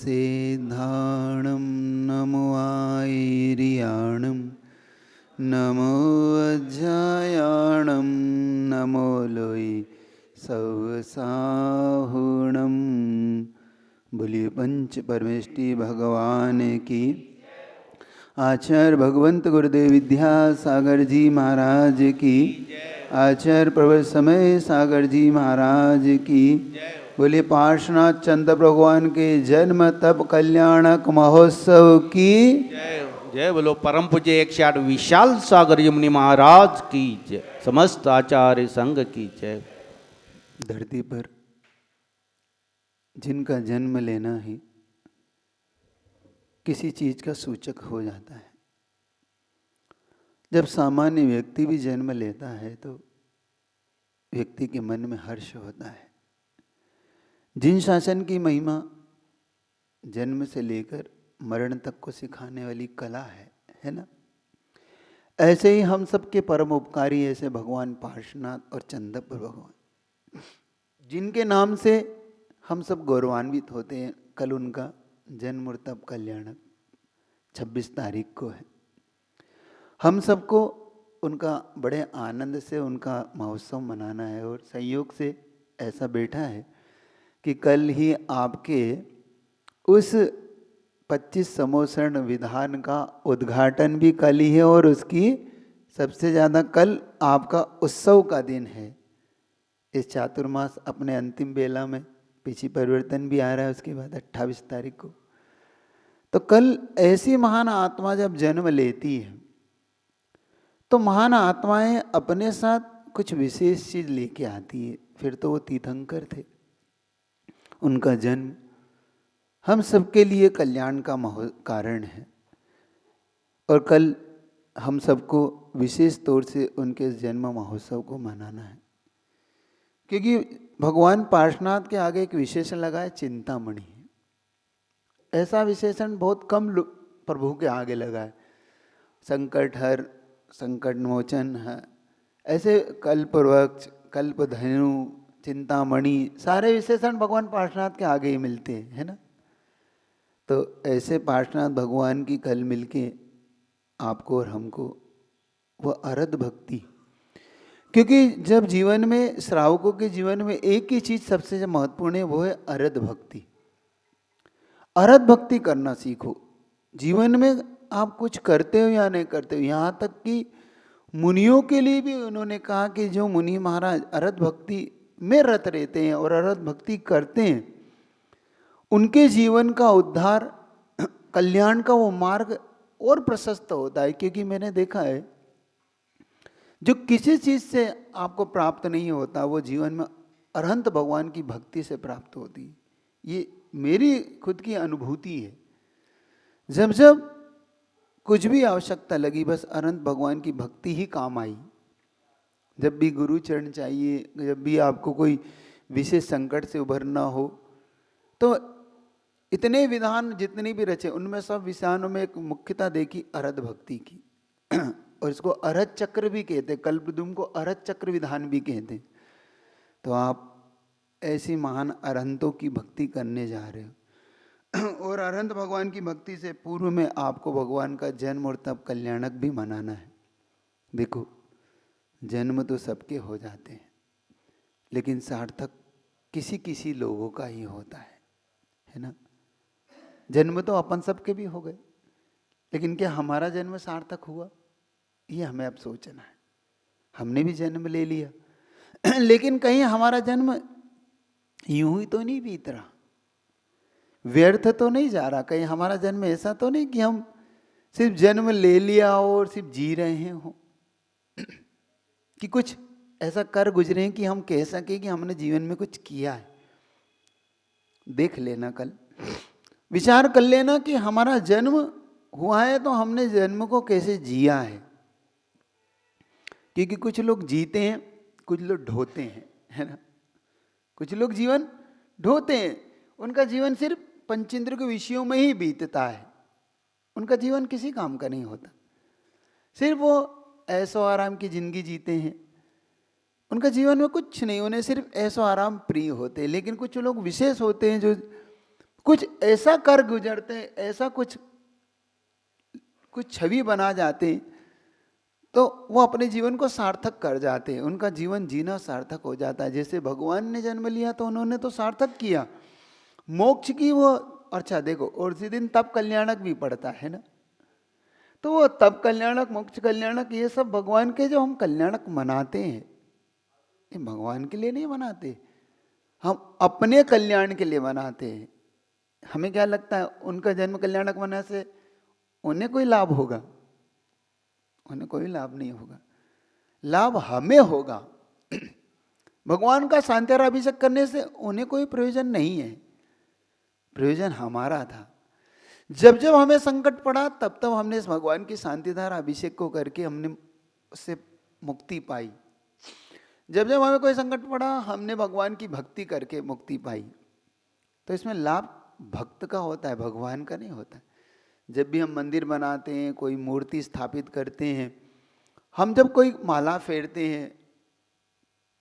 सेद्धाणं नमो आयर्याणं नमो वज्रायाणं नमो लोई सवसाहुणं। बोलिए पंच परमेष्टि भगवान की। आचार्य भगवंत गुरुदेव विद्यासागर जी महाराज की। आचार्य प्रवर समय सागर जी महाराज की। बोलिए पार्श्वनाथ चंद्र भगवान के जन्म तप कल्याणक महोत्सव की जय। जय बोलो परम पूज्य 108 विशाल सागर यमुनि महाराज की जय। समस्त आचार्य संघ की जय। धरती पर जिनका जन्म लेना ही किसी चीज का सूचक हो जाता है। जब सामान्य व्यक्ति भी जन्म लेता है तो व्यक्ति के मन में हर्ष होता है। जिन शासन की महिमा जन्म से लेकर मरण तक को सिखाने वाली कला है ना। ऐसे ही हम सबके परम उपकारी ऐसे भगवान पार्श्वनाथ और चंद्रपुर भगवान, जिनके नाम से हम सब गौरवान्वित होते हैं। कल उनका जन्म और तप कल्याणक 26 तारीख को है। हम सबको उनका बड़े आनंद से उनका महोत्सव मनाना है और संयोग से ऐसा बैठा है कि कल ही आपके उस 25 समोसरण विधान का उद्घाटन भी कल ही है और उसकी सबसे ज़्यादा कल आपका उत्सव का दिन है। इस चातुर्मास अपने अंतिम बेला में पिछी परिवर्तन भी आ रहा है, उसके बाद 28 तारीख को। तो कल ऐसी महान आत्मा जब जन्म लेती है तो महान आत्माएं अपने साथ कुछ विशेष चीज लेके आती है। फिर तो वो तीर्थंकर थे। उनका जन्म हम सबके लिए कल्याण का कारण है और कल हम सबको विशेष तौर से उनके जन्म महोत्सव को मनाना है। क्योंकि भगवान पार्श्वनाथ के आगे एक विशेषण लगा है, चिंतामणि। ऐसा विशेषण बहुत कम प्रभु के आगे लगा है। संकट हर, संकट मोचन है, ऐसे कल्पवृक्ष, कल्पधनु, चिंतामणि, सारे विशेषण भगवान पार्श्वनाथ के आगे ही मिलते हैं, है ना। तो ऐसे पार्श्वनाथ भगवान की कल मिलके आपको और हमको वो अरध भक्ति, क्योंकि जब जीवन में श्रावकों के जीवन में एक ही चीज सबसे महत्वपूर्ण है, वो है अरध भक्ति। अरध भक्ति करना सीखो। जीवन में आप कुछ करते हो या नहीं करते हो, यहाँ तक कि मुनियों के लिए भी उन्होंने कहा कि जो मुनि महाराज अरध भक्ति में रत रहते हैं और अरध भक्ति करते हैं, उनके जीवन का उद्धार, कल्याण का वो मार्ग और प्रशस्त होता है। क्योंकि मैंने देखा है जो किसी चीज से आपको प्राप्त नहीं होता वो जीवन में अरहंत भगवान की भक्ति से प्राप्त होती है। ये मेरी खुद की अनुभूति है। जब जब कुछ भी आवश्यकता लगी, बस अनंत भगवान की भक्ति ही काम आई। जब भी गुरु चरण चाहिए, जब भी आपको कोई विशेष संकट से उभरना हो, तो इतने विधान जितने भी रचे उनमें सब विषयानों में एक मुख्यता देखी अरध भक्ति की। और इसको अरहत चक्र भी कहते हैं, कल्पद्रुम को अरहत चक्र विधान भी कहते हैं। तो आप ऐसी महान अरहंतों की भक्ति करने जा रहे हो और अरहंत भगवान की भक्ति से पूर्व में आपको भगवान का जन्म और तप कल्याणक भी मनाना है। देखो, जन्म तो सबके हो जाते हैं, लेकिन सार्थक किसी किसी लोगों का ही होता है ना। जन्म तो अपन सबके भी हो गए, लेकिन क्या हमारा जन्म सार्थक हुआ, ये हमें अब सोचना है। हमने भी जन्म ले लिया लेकिन कहीं हमारा जन्म यूं ही तो नहीं बीत रहा, व्यर्थ तो नहीं जा रहा। कहीं हमारा जन्म ऐसा तो नहीं कि हम सिर्फ जन्म ले लिया और सिर्फ जी रहे हो, कि कुछ ऐसा कर गुजरे कि हम कह सके कि हमने जीवन में कुछ किया है। देख लेना, कल विचार कर लेना कि हमारा जन्म हुआ है तो हमने जन्म को कैसे जिया है। क्योंकि कुछ लोग जीते हैं, कुछ लोग ढोते हैं, है ना। कुछ लोग जीवन ढोते हैं, उनका जीवन सिर्फ पंचेंद्र के विषयों में ही बीतता है, उनका जीवन किसी काम का नहीं होता, सिर्फ वो ऐसो आराम की जिंदगी जीते हैं, उनका जीवन में कुछ नहीं, उन्हें सिर्फ ऐसो आराम प्रिय होते हैं। लेकिन कुछ लोग विशेष होते हैं जो कुछ ऐसा कर गुजरते हैं, ऐसा कुछ छवि बना जाते हैं, तो वो अपने जीवन को सार्थक कर जाते हैं, उनका जीवन जीना सार्थक हो जाता है। जैसे भगवान ने जन्म लिया तो उन्होंने तो सार्थक किया मोक्ष की वो। अच्छा देखो, और उसी दिन तप कल्याणक भी पड़ता है ना, तो वो तप कल्याणक, मोक्ष कल्याणक, ये सब भगवान के जो हम कल्याणक मनाते हैं, ये भगवान के लिए नहीं मनाते, हम अपने कल्याण के लिए मनाते हैं। हमें क्या लगता है उनका जन्म कल्याणक मनाने से उन्हें कोई लाभ होगा? उन्हें कोई लाभ नहीं होगा, लाभ हमें होगा। भगवान का शांतिधारा अभिषेक करने से उन्हें कोई प्रयोजन नहीं है, प्रयोजन हमारा था। जब जब हमें संकट पड़ा तब तब हमने इस भगवान की शांतिधारा अभिषेक को करके हमने उससे मुक्ति पाई। जब जब हमें कोई संकट पड़ा हमने भगवान की भक्ति करके मुक्ति पाई। तो इसमें लाभ भक्त का होता है, भगवान का नहीं होता है। जब भी हम मंदिर बनाते हैं, कोई मूर्ति स्थापित करते हैं, हम जब कोई माला फेरते हैं,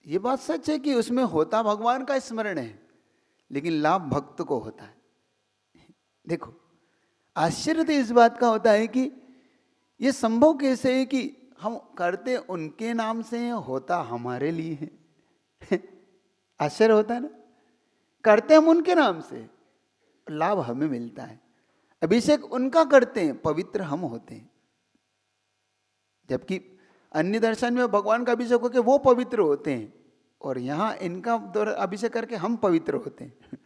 ये बात सच है कि उसमें होता भगवान का स्मरण है, लेकिन लाभ भक्त को होता है। देखो आश्चर्य तो इस बात का होता है कि ये संभव कैसे है कि हम करते उनके नाम से हैं, होता हमारे लिए है। आश्चर्य होता है ना, करते हम उनके नाम से, लाभ हमें मिलता है। अभिषेक उनका करते हैं, पवित्र हम होते हैं। जबकि अन्य दर्शन में भगवान का अभिषेक होकर वो पवित्र होते हैं, और यहाँ इनका अभिषेक करके हम पवित्र होते हैं।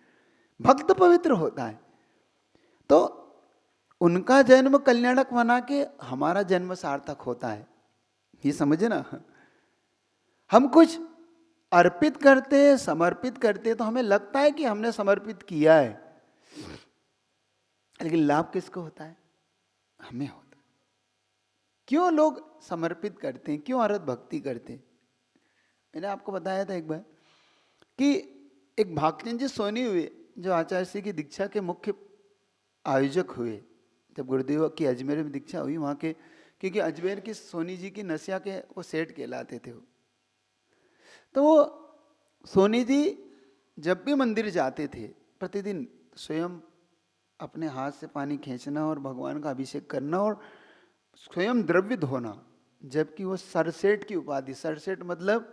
भक्त पवित्र होता है। तो उनका जन्म कल्याणक बना के हमारा जन्म सार्थक होता है, ये समझे ना। हम कुछ अर्पित करते हैं, समर्पित करते हैं, तो हमें लगता है कि हमने समर्पित किया है, लेकिन लाभ किसको होता है? हमें होता है। क्यों लोग समर्पित करते हैं, क्यों आरत भक्ति करते हैं? मैंने आपको बताया था एक बार कि एक भागचंद जी सोनी हुए, जो आचार्य श्री की दीक्षा के मुख्य आयोजक हुए। जब गुरुदेव की अजमेर में दीक्षा हुई वहाँ के, क्योंकि अजमेर की सोनी जी की नसिया के वो सेठ कहलाते थे वो, तो वो सोनी जी जब भी मंदिर जाते थे प्रतिदिन स्वयं अपने हाथ से पानी खींचना और भगवान का अभिषेक करना और स्वयं द्रव्य धोना। जबकि वो सरसेठ की उपाधि, सरसेठ मतलब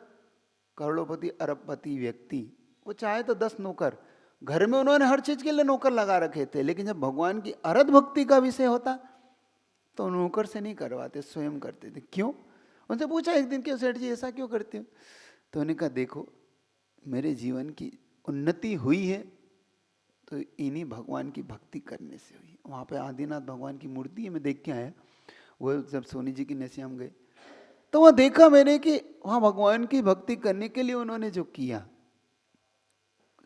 करोड़पति अरबपति व्यक्ति, वो चाहे तो 10 नौकर, घर में उन्होंने हर चीज के लिए नौकर लगा रखे थे, लेकिन जब भगवान की अरध भक्ति का विषय होता तो नौकर से नहीं करवाते, स्वयं करते थे। क्यों? उनसे पूछा एक दिन, क्यों सेठ जी ऐसा क्यों करते हो? तो उन्होंने कहा देखो मेरे जीवन की उन्नति हुई है तो इन्हीं भगवान की भक्ति करने से हुई। वहाँ पे आदिनाथ भगवान की मूर्ति है, मैं देख के आया। वो जब सोनी जी की नसिया में गए तो वहाँ देखा मैंने कि वहाँ भगवान की भक्ति करने के लिए उन्होंने जो किया,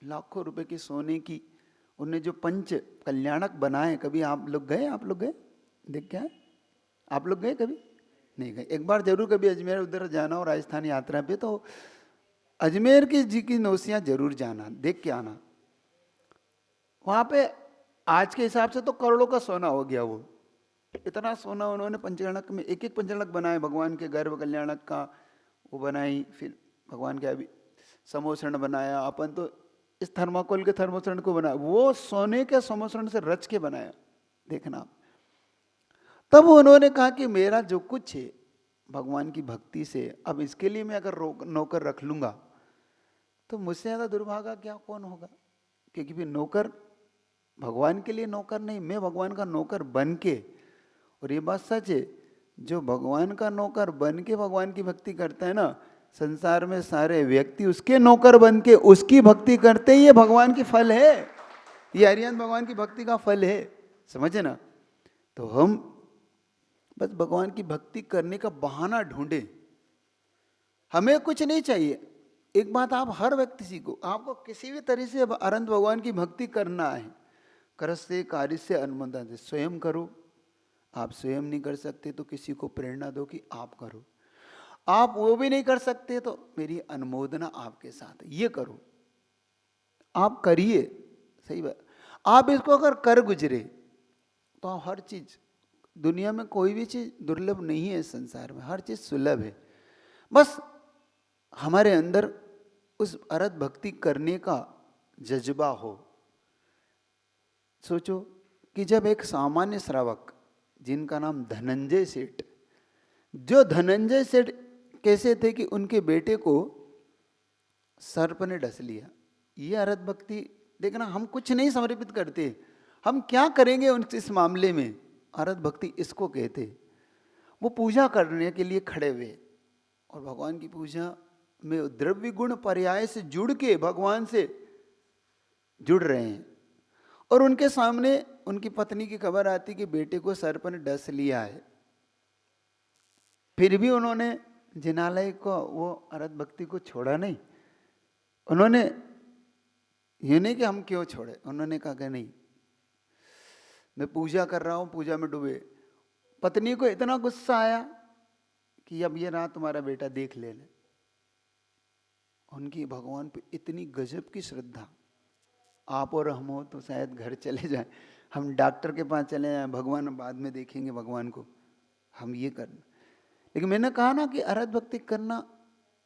लाखों रुपए की सोने की उन्होंने जो पंच कल्याणक बनाए। कभी आप लोग गए? आप लोग गए देख के आए? आप लोग गए? कभी नहीं गए? एक बार जरूर कभी अजमेर उधर जाना और राजस्थान यात्रा पे, तो अजमेर की जी की नौसियाँ जरूर जाना, देख के आना। वहाँ पे आज के हिसाब से तो करोड़ों का सोना हो गया। वो इतना सोना उन्होंने पंचगणक में, एक एक पंचगणक बनाए, भगवान के गर्भ कल्याणक का वो बनाई, फिर भगवान के अभी समोसरण बनाया। अपन तो इस थर्माकोल के थर्मोसरण को बनाया, वो सोने के समोसरण से रच के बनाया, देखना आप। तब उन्होंने कहा कि मेरा जो कुछ है भगवान की भक्ति से, अब इसके लिए मैं अगर नौकर रख लूंगा तो मुझसे ज़्यादा दुर्भागा क्या कौन होगा? क्योंकि फिर नौकर भगवान के लिए नौकर नहीं, मैं भगवान का नौकर बन के, और ये बात सच है, जो भगवान का नौकर बन के भगवान की भक्ति करता है ना, संसार में सारे व्यक्ति उसके नौकर बन के उसकी भक्ति करते ही, ये भगवान की फल है, ये हरियान भगवान की भक्ति का फल है, समझे ना। तो हम बस भगवान की भक्ति करने का बहाना ढूंढे, हमें कुछ नहीं चाहिए। एक बात आप हर व्यक्ति सीखो, आपको किसी भी तरह से अनंत भगवान की भक्ति करना है, कर से कार्य से अनुमोदन से स्वयं करो। आप स्वयं नहीं कर सकते तो किसी को प्रेरणा दो कि आप करो। आप वो भी नहीं कर सकते तो मेरी अनुमोदना आपके साथ, ये करो, आप करिए। सही बात, आप इसको अगर कर गुजरे तो आप हर चीज, दुनिया में कोई भी चीज दुर्लभ नहीं है, इस संसार में हर चीज सुलभ है। बस हमारे अंदर उस अरत भक्ति करने का जज्बा हो, सोचो कि जब एक सामान्य श्रावक जिनका नाम धनंजय सेठ, जो धनंजय सेठ कैसे थे कि उनके बेटे को सर्प ने डस लिया। ये अरहत भक्ति देखना, हम कुछ नहीं समर्पित करते, हम क्या करेंगे इस मामले में। अरहत भक्ति इसको कहते। वो पूजा करने के लिए खड़े हुए और भगवान की पूजा में द्रव्य गुण पर्याय से जुड़ के भगवान से जुड़ रहे हैं, और उनके सामने उनकी पत्नी की खबर आती कि बेटे को सर्प ने डस लिया है। फिर भी उन्होंने जिनालय को, वो अरहत भक्ति को छोड़ा नहीं। उन्होंने ये नहीं कि हम क्यों छोड़े, उन्होंने कहा कि नहीं, मैं पूजा कर रहा हूं, पूजा में डूबे। पत्नी को इतना गुस्सा आया कि अब ये रहा तुम्हारा बेटा, देख ले। उनकी भगवान पे इतनी गजब की श्रद्धा। आप और हम हो तो शायद घर चले जाएं, हम डॉक्टर के पास चले जाएं, भगवान बाद में देखेंगे भगवान को, हम ये करना। लेकिन मैंने कहा ना कि अरहत भक्ति करना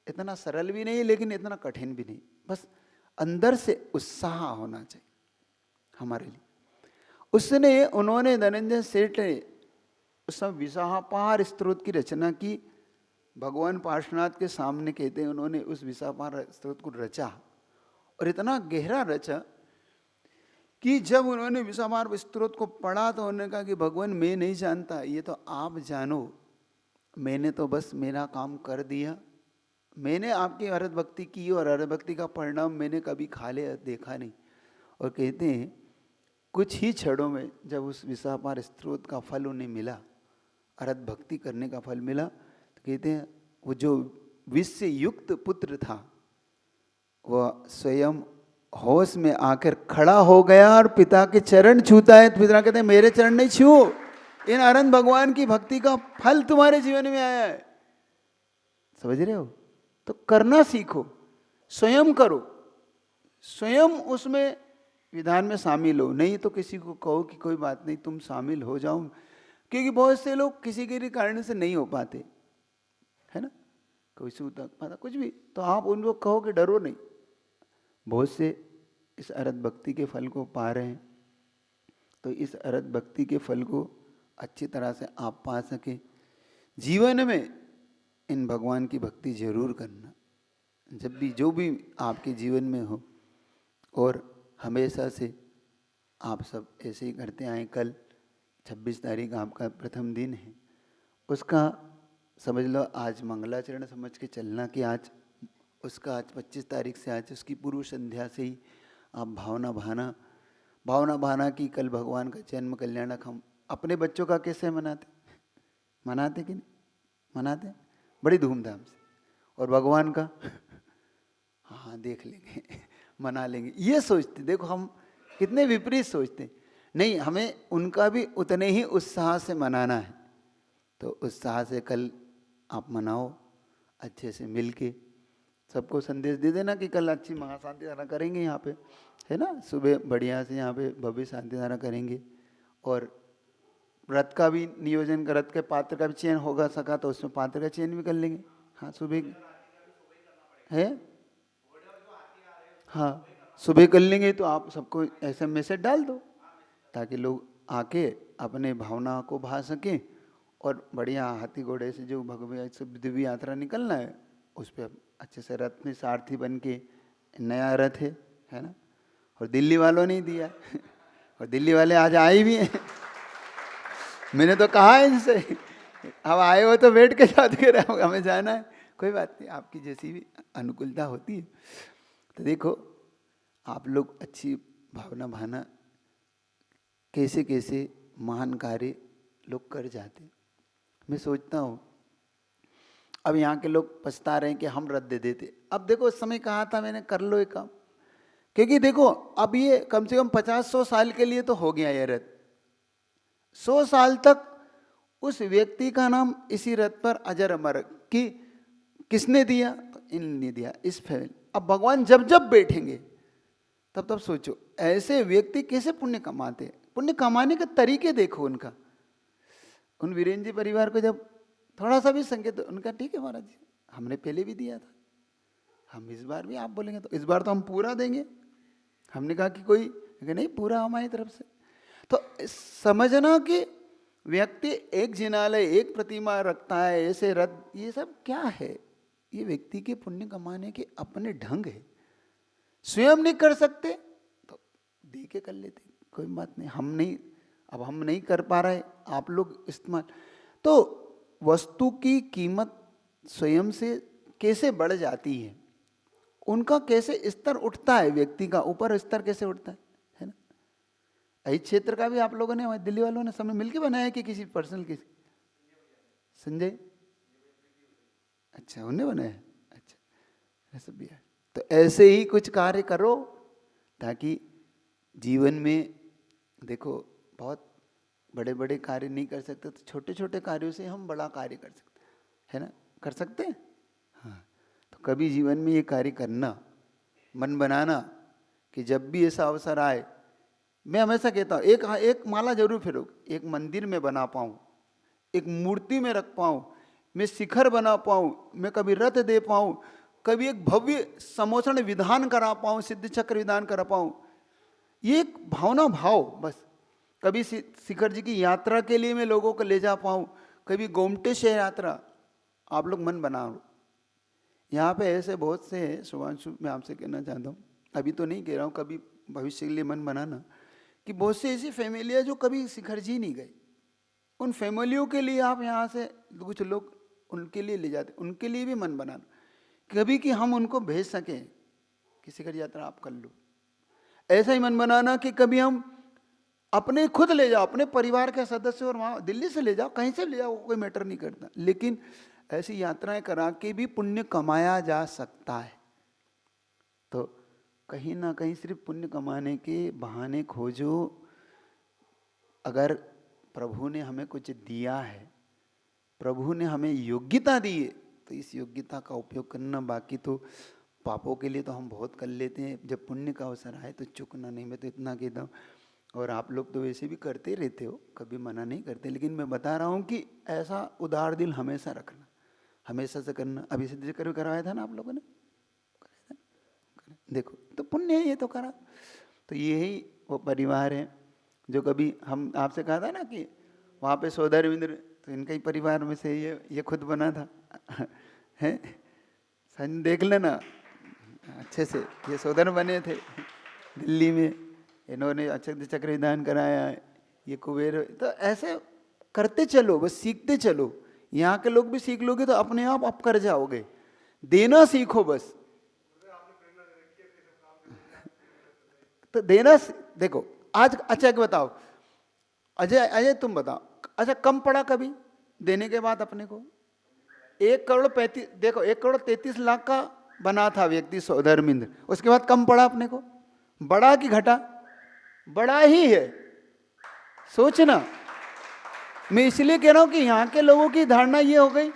इतना सरल भी नहीं, लेकिन इतना कठिन भी नहीं। बस अंदर से उत्साह होना चाहिए हमारे लिए। उन्होंने धनंजय सेठ ने उस समय विसाहापार स्तोत्र की रचना की। भगवान पार्श्वनाथ के सामने कहते हैं उन्होंने उस विसाहापार स्तोत्र को रचा, और इतना गहरा रचा कि जब उन्होंने विसाहापार स्तोत्र को पढ़ा तो उन्होंने कहा कि भगवान मैं नहीं जानता, ये तो आप जानो, मैंने तो बस मेरा काम कर दिया। मैंने आपकी अरहत भक्ति की और अरहत भक्ति का परिणाम मैंने कभी खाले देखा नहीं। और कहते हैं कुछ ही क्षणों में जब उस विसाहापार स्तोत्र का फल उन्हें मिला, अरहत भक्ति करने का फल मिला, तो कहते हैं वो जो विष से युक्त पुत्र था वह स्वयं होश में आकर खड़ा हो गया और पिता के चरण छूता है। तो पिता कहते हैं मेरे चरण नहीं छू, इन अनंत भगवान की भक्ति का फल तुम्हारे जीवन में आया है। समझ रहे हो? तो करना सीखो, स्वयं करो, स्वयं उसमें विधान में शामिल हो। नहीं तो किसी को कहो कि कोई बात नहीं तुम शामिल हो जाओ, क्योंकि बहुत से लोग किसी के कारण से नहीं हो पाते, है ना, कोई सूता पाता कुछ भी, तो आप उनको कहो कि डरो नहीं। बहुत से इस अरहत भक्ति के फल को पा रहे हैं, तो इस अरहत भक्ति के फल को अच्छी तरह से आप पा सके। जीवन में इन भगवान की भक्ति जरूर करना, जब भी जो भी आपके जीवन में हो, और हमेशा से आप सब ऐसे ही करते आए। कल 26 तारीख आपका प्रथम दिन है, उसका समझ लो आज मंगलाचरण समझ के चलना कि आज उसका, आज 25 तारीख से, आज उसकी पूर्व संध्या से ही आप भावना भाना कि कल भगवान का जन्म कल्याणक। हम अपने बच्चों का कैसे मनाते कि नहीं मनाते? बड़ी धूमधाम से। और भगवान का हाँ देख लेंगे मना लेंगे, ये सोचते। देखो हम कितने विपरीत सोचते। नहीं, हमें उनका भी उतने ही उत्साह से मनाना है। तो उत्साह से कल आप मनाओ, अच्छे से मिलके सबको संदेश दे देना कि कल अच्छी महाशांति धारा करेंगे यहाँ पे, है ना। सुबह बढ़िया से यहाँ पे भव्य शांति धारा करेंगे, और रथ का भी नियोजन कर, रथ के पात्र का भी चयन होगा सका तो उसमें पात्र का चयन भी कर लेंगे। हाँ सुबह है, हाँ सुबह कर लेंगे। तो आप सबको ऐसे मैसेज डाल दो ताकि लोग आके अपने भावना को भा सकें, और बढ़िया हाथी घोड़े से जो भगवान दिव्य यात्रा निकलना है उस पर अच्छे से रथ में सारथी बन के, नया रथ है ना। और दिल्ली वालों ने दिया और दिल्ली वाले आज आए भी हैं मैंने तो कहा इनसे, अब आए हो तो बैठ के याद करें, हमें जाना है, कोई बात नहीं, आपकी जैसी भी अनुकूलता होती है। तो देखो आप लोग अच्छी भावना भाना कैसे कैसे महान कार्य लोग कर जाते। मैं सोचता हूँ अब यहाँ के लोग पछता रहे हैं कि हम रद्द दे देते। अब देखो उस समय कहा था मैंने कर लो ये काम, क्योंकि देखो अब ये कम से कम 50-100 साल के लिए तो हो गया ये रथ। 100 साल तक उस व्यक्ति का नाम इसी रथ पर अजर अमर, कि किसने दिया, तो इनने दिया, इस फैमिली। अब भगवान जब जब बैठेंगे तब सोचो ऐसे व्यक्ति कैसे पुण्य कमाते हैं। पुण्य कमाने के तरीके देखो उनका। उन वीरेंद्र जी परिवार को जब थोड़ा सा भी संकेत, उनका ठीक है महाराज जी हमने पहले भी दिया था, हम इस बार भी आप बोलेंगे तो इस बार तो हम पूरा देंगे। हमने कहा कि कोई नहीं, पूरा हमारी तरफ से। तो समझना कि व्यक्ति एक जिनालय, एक प्रतिमा रखता है, ऐसे रथ, ये सब क्या है? ये व्यक्ति के पुण्य कमाने के अपने ढंग है। स्वयं नहीं कर सकते तो दे के कर लेते, कोई बात नहीं। हम नहीं कर पा रहे, आप लोग इस्तेमाल। तो वस्तु की कीमत स्वयं से कैसे बढ़ जाती है, उनका कैसे स्तर उठता है, व्यक्ति का ऊपर स्तर कैसे उठता है ना। इस क्षेत्र का भी आप लोगों ने, दिल्ली वालों ने सबने मिलकर बनाया है कि किसी पर्सनल, किसी संजय, अच्छा उन्हें बनाया, अच्छा ऐसा भी है। तो ऐसे ही कुछ कार्य करो ताकि जीवन में, देखो बहुत बड़े बड़े कार्य नहीं कर सकते तो छोटे छोटे कार्यों से हम बड़ा कार्य कर सकते है ना, कर सकते हैं। हाँ, तो कभी जीवन में ये कार्य करना, मन बनाना कि जब भी ऐसा अवसर आए, मैं हमेशा कहता हूँ एक माला जरूर फेरो, एक मंदिर में बना पाऊँ, एक मूर्ति में रख पाऊँ, मैं शिखर बना पाऊँ, मैं कभी रथ दे पाऊँ, कभी एक भव्य समोषण विधान करा पाऊँ, सिद्ध चक्र विधान करा पाऊँ, ये एक भावना भाव बस। कभी शिखर जी की यात्रा के लिए मैं लोगों को ले जा पाऊँ, कभी गोमटेश यात्रा, आप लोग मन बनाओ। यहाँ पे ऐसे बहुत से हैं, शुभांशु मैं आपसे कहना चाहता हूँ, अभी तो नहीं कह रहा हूँ, कभी भविष्य के लिए मन बनाना, कि बहुत से ऐसी फैमिली है जो कभी शिखर जी नहीं गए, उन फैमिलियों के लिए आप यहाँ से कुछ लोग उनके लिए ले जाते, उनके लिए भी मन बनाना कभी कि हम उनको भेज सकें कि शिखर यात्रा आप कर लो। ऐसा ही मन बनाना कि कभी हम अपने खुद ले जाओ, अपने परिवार के सदस्य, और वहाँ दिल्ली से ले जाओ, कहीं से ले जाओ, कोई मैटर नहीं करता, लेकिन ऐसी यात्राएं करा के भी पुण्य कमाया जा सकता है। तो कहीं ना कहीं सिर्फ पुण्य कमाने के बहाने खोजो। अगर प्रभु ने हमें कुछ दिया है, प्रभु ने हमें योग्यता दी है, तो इस योग्यता का उपयोग करना। बाकी तो पापों के लिए तो हम बहुत कर लेते हैं, जब पुण्य का अवसर आए तो चूकना नहीं। मैं तो इतना कहता हूँ, और आप लोग तो वैसे भी करते रहते हो, कभी मना नहीं करते, लेकिन मैं बता रहा हूँ कि ऐसा उदार दिल हमेशा रखना, हमेशा से करना। अभी सिद्ध चक्र करवाया था ना आप लोगों ने, देखो तो पुण्य है ये तो करा। तो यही वो परिवार है जो कभी हम आपसे कहा था ना कि वहाँ पे सौदरविंद्र, तो इनका ही परिवार में से ये खुद बना था है, सन देख लेना अच्छे से, ये सौदर बने थे दिल्ली में, इन्होंने अक्षय चक्र विधान कराया, ये कुबेर। तो ऐसे करते चलो, बस सीखते चलो। यहाँ के लोग भी सीख लोगे तो अपने आप कर जाओगे, देना सीखो बस। तो देना देखो आज, अच्छा एक बताओ अजय तुम बताओ, अच्छा कम पड़ा कभी देने के बाद अपने को? 1,33,00,000 का बना था व्यक्ति सौधर्मिंद्र, उसके बाद कम पड़ा अपने को? बड़ा कि घटा? बड़ा ही है, सोचना। मैं इसलिए कह रहा हूं कि यहाँ के लोगों की धारणा ये हो गई,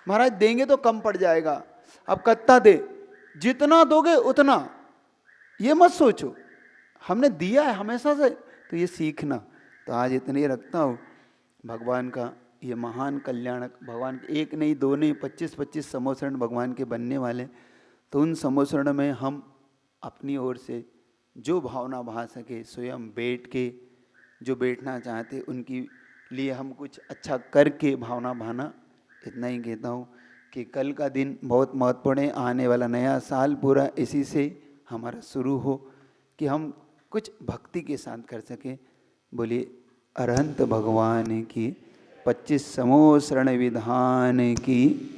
महाराज देंगे तो कम पड़ जाएगा, अब कत्ता दे, जितना दोगे उतना। ये मत सोचो, हमने दिया है हमेशा से, तो ये सीखना। तो आज इतने ही रखता हूँ। भगवान का ये महान कल्याणक, भगवान एक नहीं दो नहीं 25-25 समोसरण भगवान के बनने वाले। तो उन समोसरण में हम अपनी ओर से जो भावना भा सके, स्वयं बैठ के, जो बैठना चाहते उनकी लिए हम कुछ अच्छा करके भावना भाना। इतना ही कहता हूँ कि कल का दिन बहुत महत्वपूर्ण है, आने वाला नया साल पूरा इसी से हमारा शुरू हो, कि हम कुछ भक्ति के साथ कर सके। बोलिए अरहंत भगवान की, 25 समोसरण विधान की।